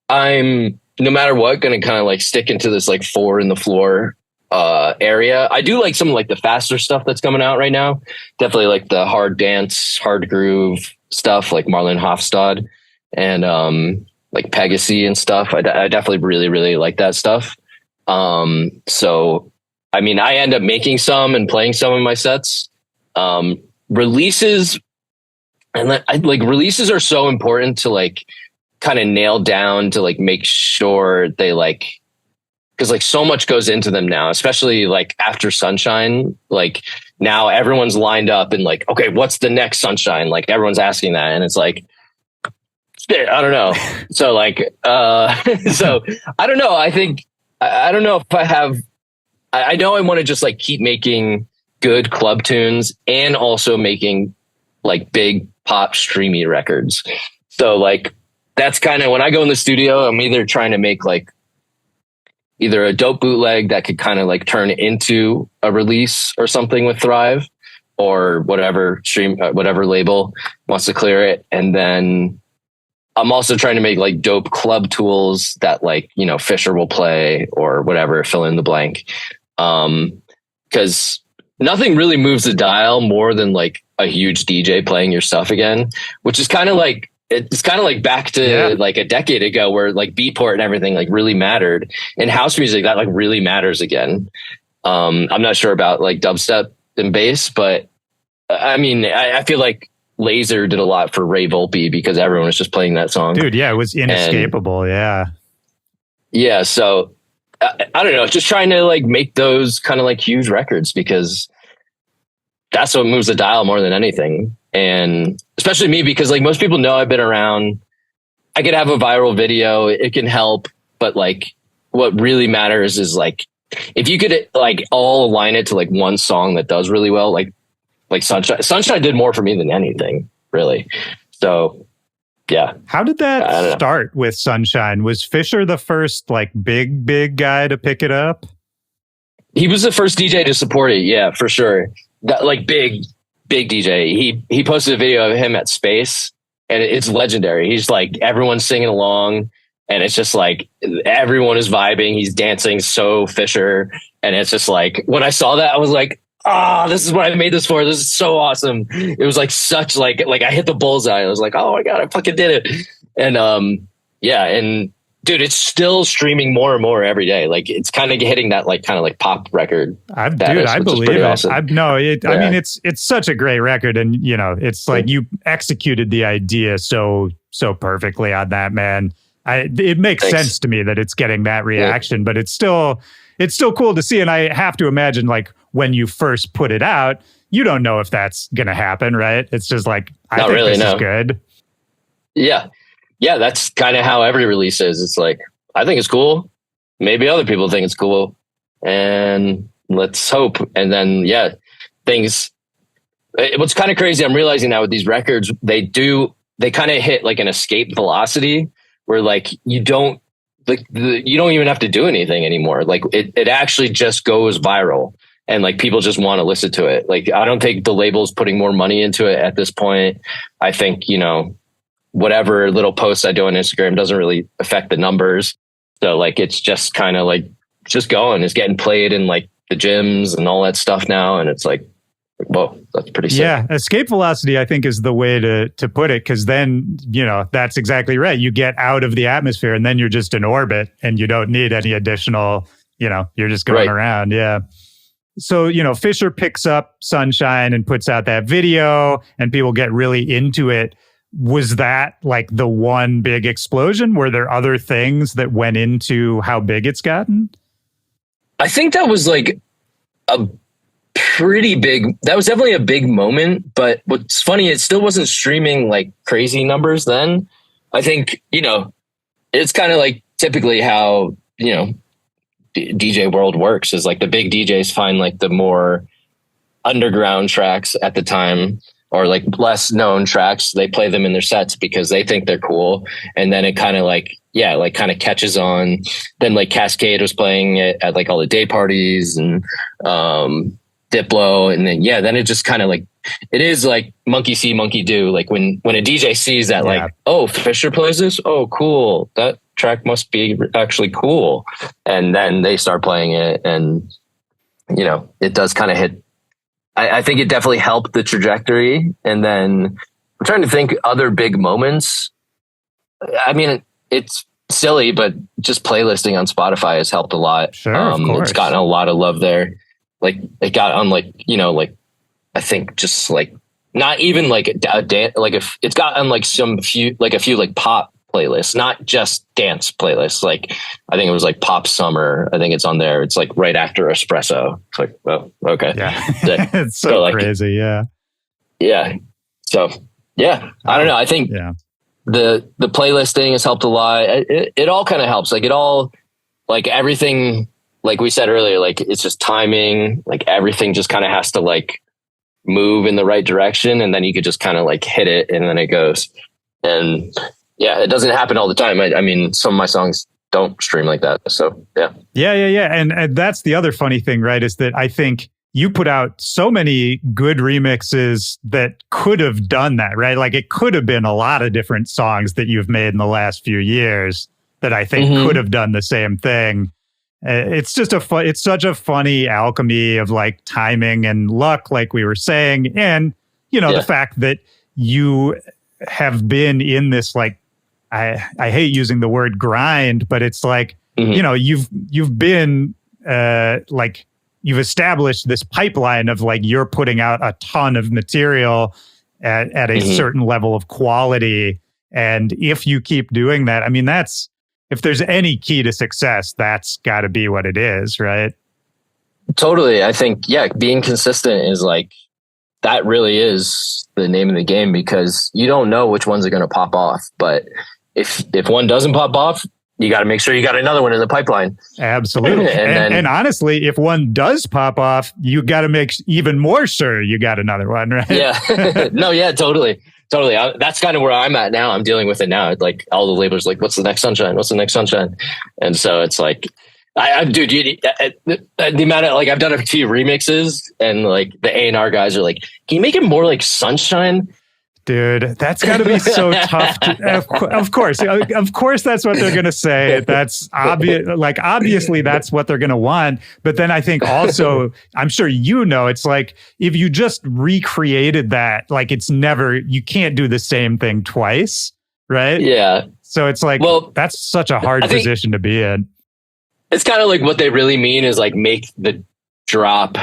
I'm, no matter what, going to kind of like stick into this like 4 in the floor area. I do like some like the faster stuff that's coming out right now. Definitely like the hard dance, hard groove stuff like Marlon Hofstad and like Pegasus and stuff. I definitely really, really like that stuff. So, I mean, I end up making some and playing some in my sets. Releases releases are so important to like kind of nail down, to like make sure they like, because like so much goes into them now, especially like after Sunshine. Like now everyone's lined up and like, okay, what's the next Sunshine? Like everyone's asking that, and it's like, I don't know. So like, so I don't know. I think I don't know if I have. I know I want to just like keep making good club tunes and also making like big pop streamy records. So like that's kind of when I go in the studio, I'm either trying to make like either a dope bootleg that could kind of like turn into a release or something with Thrive, or whatever label wants to clear it. And then I'm also trying to make like dope club tools that like, you know, Fisher will play or whatever, fill in the blank. 'Cause nothing really moves the dial more than like a huge DJ playing your stuff again, which is kind of like, it's kind of like back to like a decade ago where like Beatport and everything like really mattered. In house music, that like really matters again. I'm not sure about like dubstep and bass, but I mean, I feel like Laser did a lot for Ray Volpe because everyone was just playing that song. Dude, yeah, it was inescapable. Yeah. So I don't know, just trying to like make those kind of like huge records, because that's what moves the dial more than anything. And especially me, because like most people know I've been around. I could have a viral video, it can help, but like what really matters is like if you could like all align it to like one song that does really well, like Sunshine did more for me than anything, really. So yeah. How did that start with Sunshine? Was Fisher the first like big guy to pick it up? He was the first DJ to support it. Yeah, for sure. That like big DJ. He posted a video of him at Space, and it's legendary. He's like, everyone's singing along, and it's just like everyone is vibing. He's dancing so Fisher, and it's just like when I saw that, I was like, this is what I made this for. This is so awesome. It was like such like I hit the bullseye. I was like, oh my God, I fucking did it. And yeah, and dude, it's still streaming more and more every day. Like it's kind of hitting that like kind of like pop record. I believe it. Awesome. I mean, it's such a great record, and you know, it's like you executed the idea so perfectly on that, man. It makes sense to me that it's getting that reaction, but it's still cool to see. And I have to imagine, like when you first put it out, you don't know if that's going to happen, right? It's just like, I think this is good. Yeah. Yeah. That's kind of how every release is. It's like, I think it's cool. Maybe other people think it's cool, and let's hope. And then, what's kind of crazy, I'm realizing now with these records, they kind of hit like an escape velocity where like you don't even have to do anything anymore. Like it actually just goes viral, and like people just want to listen to it. Like I don't think the label's putting more money into it at this point. I think, you know, whatever little posts I do on Instagram doesn't really affect the numbers. So like, it's just kind of like, just going. It's getting played in like the gyms and all that stuff now. And it's like, whoa, that's pretty sick. Yeah, escape velocity, I think, is the way to put it, because then, that's exactly right. You get out of the atmosphere and then you're just in orbit and you don't need any additional, you're just going around. Yeah. So, Fisher picks up Sunshine and puts out that video and people get really into it. Was that like the one big explosion? Were there other things that went into how big it's gotten? I think that was like that was definitely a big moment, but what's funny, it still wasn't streaming like crazy numbers then. I think, it's kind of like typically how, DJ world works, is like the big DJs find like the more underground tracks at the time, or like less known tracks. They play them in their sets because they think they're cool. And then it kind of like, kind of catches on. Then like Cascade was playing it at like all the day parties and, Diplo. And then, then it just kind of like, it is like monkey see, monkey do. Like when a DJ sees that, like, oh, Fisher plays this. Oh, cool. That track must be actually cool. And then they start playing it. And, it does kind of hit. I think it definitely helped the trajectory. And then I'm trying to think other big moments. I mean, it's silly, but just playlisting on Spotify has helped a lot. Sure, of course. It's gotten a lot of love there. Like it got on like, I think just like not even like a dance, like if it's got on like a few like pop playlists, not just dance playlists. Like I think it was like Pop Summer. I think it's on there. It's like right after Espresso. It's like, oh, okay. Yeah. It's so like, crazy. Yeah. Yeah. So yeah, I don't know. I think the playlisting has helped a lot. It all kind of helps. Like it all, like everything, like we said earlier, like it's just timing, like everything just kind of has to like move in the right direction. And then you could just kind of like hit it and then it goes. And yeah, it doesn't happen all the time. I mean, some of my songs don't stream like that. So yeah. Yeah. And that's the other funny thing, right? Is that I think you put out so many good remixes that could have done that, right? Like it could have been a lot of different songs that you've made in the last few years that I think could have done the same thing. It's just it's such a funny alchemy of like timing and luck, like we were saying. And, the fact that you have been in this, like, I hate using the word grind, but it's like, you've been like, you've established this pipeline of like, you're putting out a ton of material at a certain level of quality. And if you keep doing that, I mean, if there's any key to success, that's got to be what it is, right? Totally. I think, being consistent is like, that really is the name of the game, because you don't know which ones are going to pop off. But if one doesn't pop off, you got to make sure you got another one in the pipeline. Absolutely. and honestly, if one does pop off, you got to make even more sure you got another one, right? Yeah. No, yeah, totally. That's kind of where I'm at now. I'm dealing with it now. Like all the labels, like, what's the next Sunshine? What's the next Sunshine? And so it's like, the amount of like, I've done a few remixes and like the A&R guys are like, can you make it more like Sunshine? Dude, that's got to be so tough. Of course, that's what they're going to say. That's obvious. Like, obviously, that's what they're going to want. But then I think also, I'm sure it's like if you just recreated that, like you can't do the same thing twice, right? Yeah. So it's like, that's such a hard position to be in. It's kind of like what they really mean is like make the drop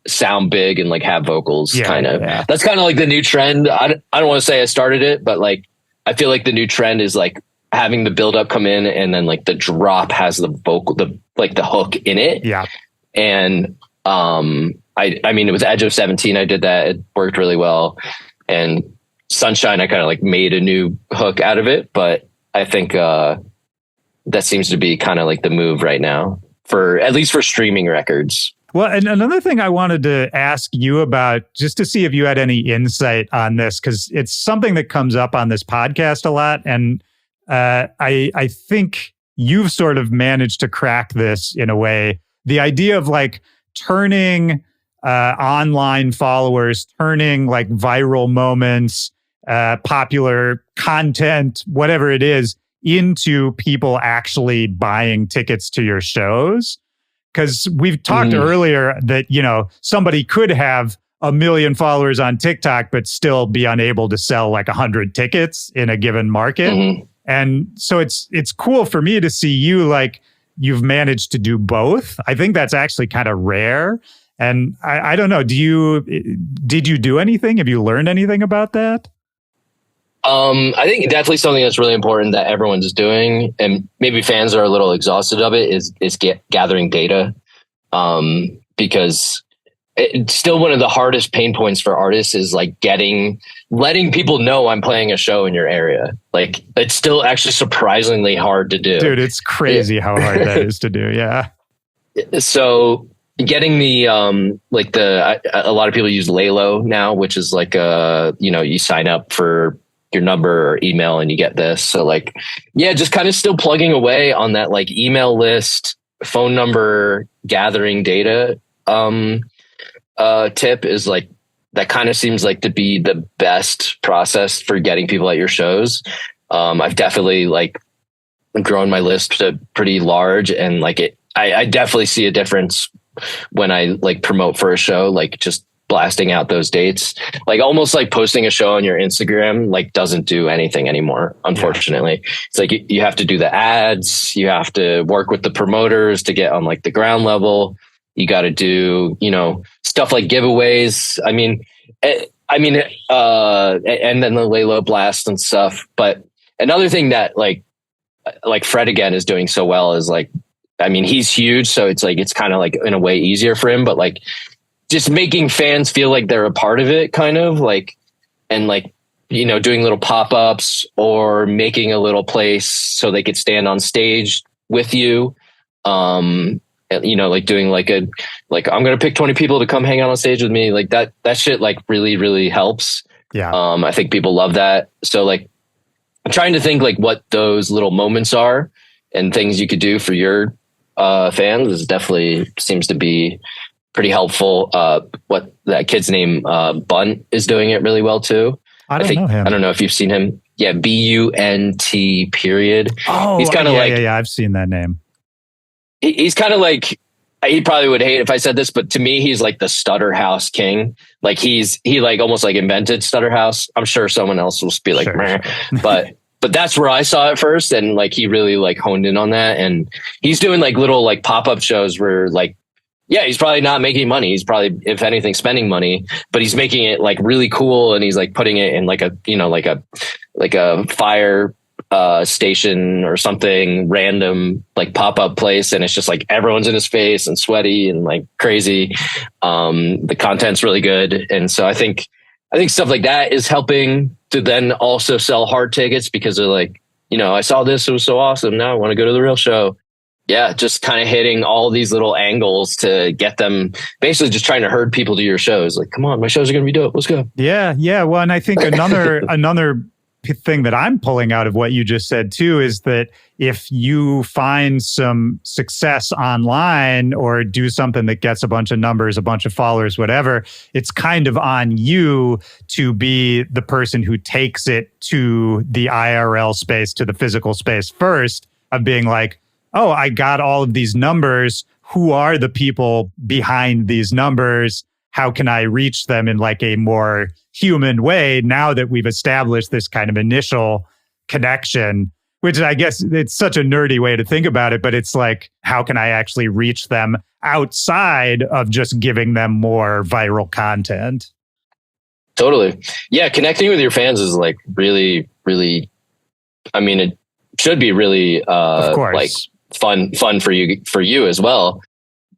sound big and like have vocals kind of. Yeah. That's kind of like the new trend. I don't want to say I started it, but like I feel like the new trend is like having the build up come in and then like the drop has the vocal, the hook in it. Yeah. And I mean, it was Edge of 17. I did that. It worked really well. And Sunshine, I kind of like made a new hook out of it, but I think that seems to be kind of like the move right now, at least for streaming records. Well, and another thing I wanted to ask you about, just to see if you had any insight on this, because it's something that comes up on this podcast a lot. And I think you've sort of managed to crack this in a way. The idea of like turning online followers, turning like viral moments popular content, whatever it is, into people actually buying tickets to your shows? Because we've talked earlier that, somebody could have 1 million followers on TikTok, but still be unable to sell like 100 tickets in a given market. And so it's cool for me to see you, like, you've managed to do both. I think that's actually kind of rare. And I don't know, did you do anything? Have you learned anything about that? I think definitely something that's really important that everyone's doing, and maybe fans are a little exhausted of it, is gathering data. Because it's still one of the hardest pain points for artists is like letting people know I'm playing a show in your area. Like, it's still actually surprisingly hard to do. Dude, it's crazy how hard that is to do. Yeah. So getting the a lot of people use Laylo now, which is like you sign up for your number or email and you get this. So like, yeah, just kind of still plugging away on that like email list, phone number gathering data tip is like, that kind of seems like to be the best process for getting people at your shows. I've definitely like grown my list to pretty large, and like I definitely see a difference when I like promote for a show, like just blasting out those dates, like almost like posting a show on your Instagram, like doesn't do anything anymore. Unfortunately, It's like you have to do the ads, you have to work with the promoters to get on like the ground level. You got to do, stuff like giveaways. And then the Laylo blast and stuff. But another thing that like Fred again is doing so well is like, he's huge. So it's like, it's kind of like in a way easier for him, but like just making fans feel like they're a part of it kind of like, and like, doing little pop-ups or making a little place so they could stand on stage with you. Like doing like I'm going to pick 20 people to come hang out on stage with me. Like that shit like really, really helps. Yeah. I think people love that. So like I'm trying to think like what those little moments are and things you could do for your fans is definitely seems to be pretty helpful. What that kid's name, Bunt, is doing it really well too. I don't know him. I don't know if you've seen him. Yeah. BUNT period. Oh, he's kind of yeah. I've seen that name. He's kind of like, he probably would hate if I said this, but to me, he's like the stutter house king. Like he like almost like invented stutter house. I'm sure someone else will be like, sure. but that's where I saw it first. And like, he really like honed in on that. And he's doing like little like pop-up shows where like, yeah, he's probably not making money. He's probably, if anything, spending money, but he's making it like really cool. And he's like putting it in like a, like a fire station or something random, like pop-up place, and it's just like everyone's in his face and sweaty and like crazy. The content's really good, and so I think stuff like that is helping to then also sell hard tickets, because they're like, I saw this, it was so awesome, now I want to go to the real show. Yeah, just kind of hitting all these little angles to get them, basically just trying to herd people to your shows. Like, come on, my shows are gonna be dope, let's go. Yeah. Well, and I think another thing that I'm pulling out of what you just said too is that if you find some success online or do something that gets a bunch of numbers, a bunch of followers, whatever, it's kind of on you to be the person who takes it to the IRL space, to the physical space first, of being like, oh, I got all of these numbers. Who are the people behind these numbers? How can I reach them in like a more human way now that we've established this kind of initial connection, which I guess it's such a nerdy way to think about it, but it's like, how can I actually reach them outside of just giving them more viral content? Totally. Yeah. Connecting with your fans is like really, really, it should be really, of course, like fun for you as well.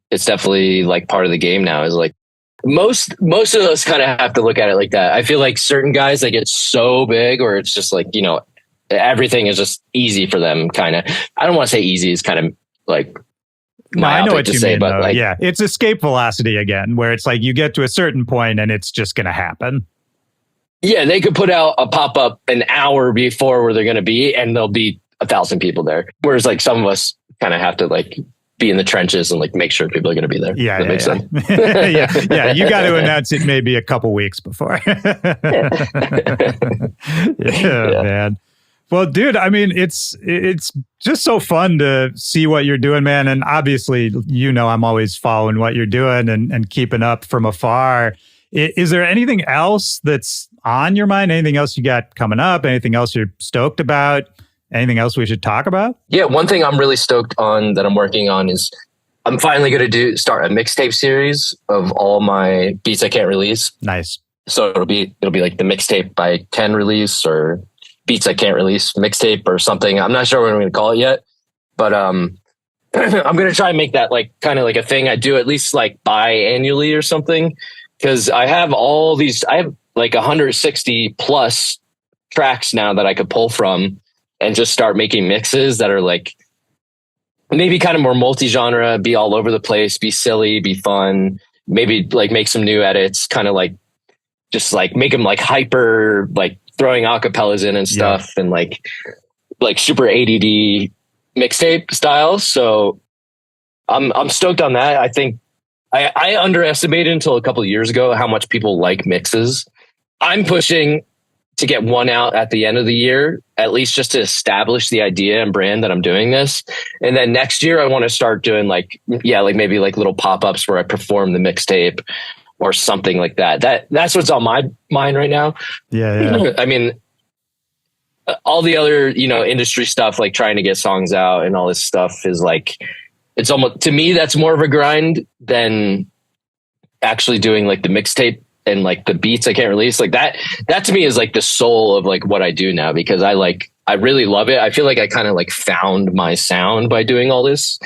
It's definitely like part of the game now, is like, most of us kind of have to look at it like that. I feel like certain guys, they get so big, or it's just like, everything is just easy for them. Kind of, I don't want to say easy is kind of like, I know what you mean, but like, yeah, it's escape velocity again, where it's like you get to a certain point and it's just going to happen. Yeah. They could put out a pop-up an hour before where they're going to be, and there'll be 1,000 people there. Whereas like some of us kind of have to like be in the trenches and like make sure people are going to be there. Yeah, that makes sense. yeah. You got to announce it maybe a couple weeks before. Man. Well, dude, I mean, it's just so fun to see what you're doing, man. And obviously, I'm always following what you're doing and keeping up from afar. Is there anything else that's on your mind? Anything else you got coming up? Anything else you're stoked about? Anything else we should talk about? Yeah, one thing I'm really stoked on that I'm working on is I'm finally going to start a mixtape series of all my beats I can't release. Nice. So it'll be like the mixtape by Ken release or beats I can't release mixtape or something. I'm not sure what I'm going to call it yet, but I'm going to try and make that like kind of like a thing I do at least like biannually or something. Cause I have like 160 plus tracks now that I could pull from and just start making mixes that are like maybe kind of more multi-genre, be all over the place, be silly, be fun, maybe like make some new edits, kind of like just like make them like hyper, like throwing acapellas in and stuff, and like super ADD mixtape style. So I'm stoked on that. I think I underestimated until a couple of years ago how much people like mixes. I'm pushing to get one out at the end of the year, at least just to establish the idea and brand that I'm doing this. And then next year I want to start doing like maybe like little pop-ups where I perform the mixtape or something like that. That's what's on my mind right now. Yeah. I mean, all the other, industry stuff, like trying to get songs out and all this stuff is like, it's almost, to me, that's more of a grind than actually doing like the mixtape and like the beats I can't release. Like that to me is like the soul of like what I do now, because I really love it. I feel like I kind of like found my sound by doing all these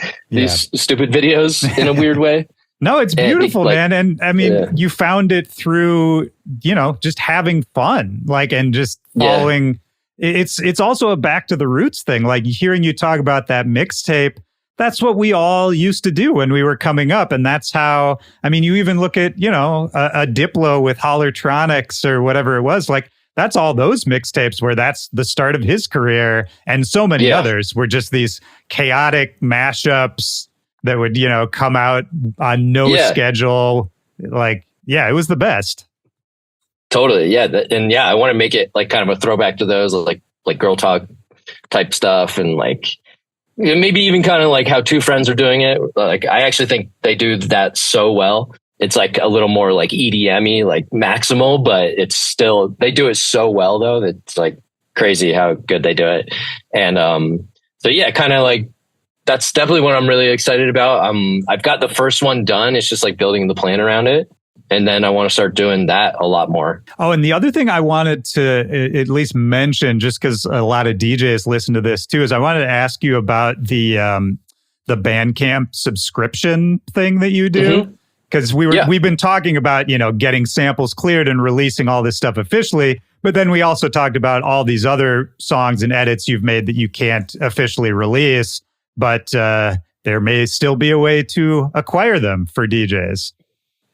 stupid videos in a weird way. No, it's beautiful, man. And I mean, you found it through, just having fun, like, and just following. It's also a back to the roots thing. Like hearing you talk about that mixtape, that's what we all used to do when we were coming up. And that's how, I mean, you even look at, a Diplo with Hollertronics or whatever it was, like that's all those mixtapes where that's the start of his career. And so many others were just these chaotic mashups that would, come out on no schedule. Like, it was the best. Totally. Yeah. And I want to make it like kind of a throwback to those like girl talk type stuff. And like, maybe even kind of like how Two Friends are doing it. Like, I actually think they do that so well. It's like a little more like EDM-y, like Maximal, but it's still, they do it so well though. That it's like crazy how good they do it. And, kind of like, that's definitely what I'm really excited about. I've got the first one done. It's just like building the plan around it. And then I want to start doing that a lot more. Oh, and the other thing I wanted to at least mention, just because a lot of DJs listen to this too, is I wanted to ask you about the Bandcamp subscription thing that you do. Because we've been talking about, getting samples cleared and releasing all this stuff officially. But then we also talked about all these other songs and edits you've made that you can't officially release. But there may still be a way to acquire them for DJs.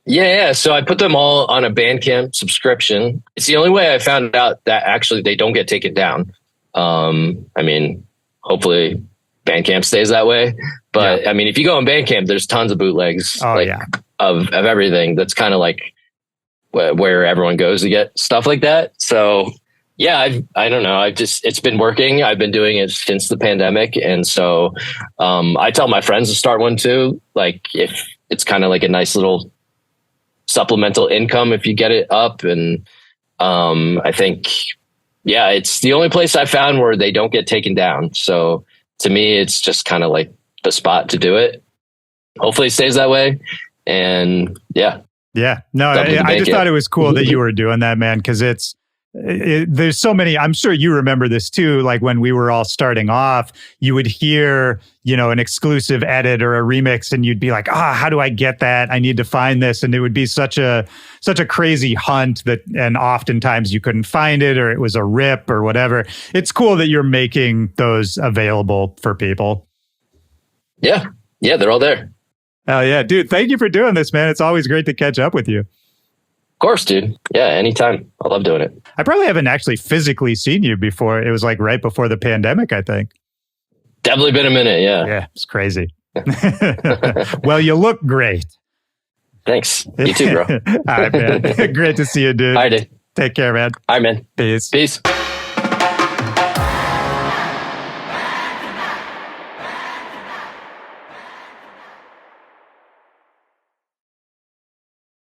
Yeah. So I put them all on a Bandcamp subscription. It's the only way I found out that actually they don't get taken down. I mean, hopefully Bandcamp stays that way. But I mean, if you go on Bandcamp, there's tons of bootlegs of everything. That's kind of like where everyone goes to get stuff like that. So I don't know. It's been working. I've been doing it since the pandemic. And so I tell my friends to start one too. Like if it's kind of like a nice little supplemental income if you get it up. And I think, it's the only place I found where they don't get taken down. So to me, it's just kind of like the spot to do it. Hopefully it stays that way. And no, I just thought it was cool that you were doing that, man. Cause there's so many, I'm sure you remember this too. Like when we were all starting off, you would hear, an exclusive edit or a remix and you'd be like, how do I get that? I need to find this. And it would be such a crazy hunt and oftentimes you couldn't find it or it was a rip or whatever. It's cool that you're making those available for people. Yeah. Yeah. They're all there. Oh yeah, dude. Thank you for doing this, man. It's always great to catch up with you. Of course, dude. Yeah, anytime. I love doing it. I probably haven't actually physically seen you before. It was like right before the pandemic, I think. Definitely been a minute, yeah. Yeah, it's crazy. Well, you look great. Thanks. You too, bro. All right, man. Great to see you, dude. All right, dude. Take care, man. All right, man. Peace. Peace.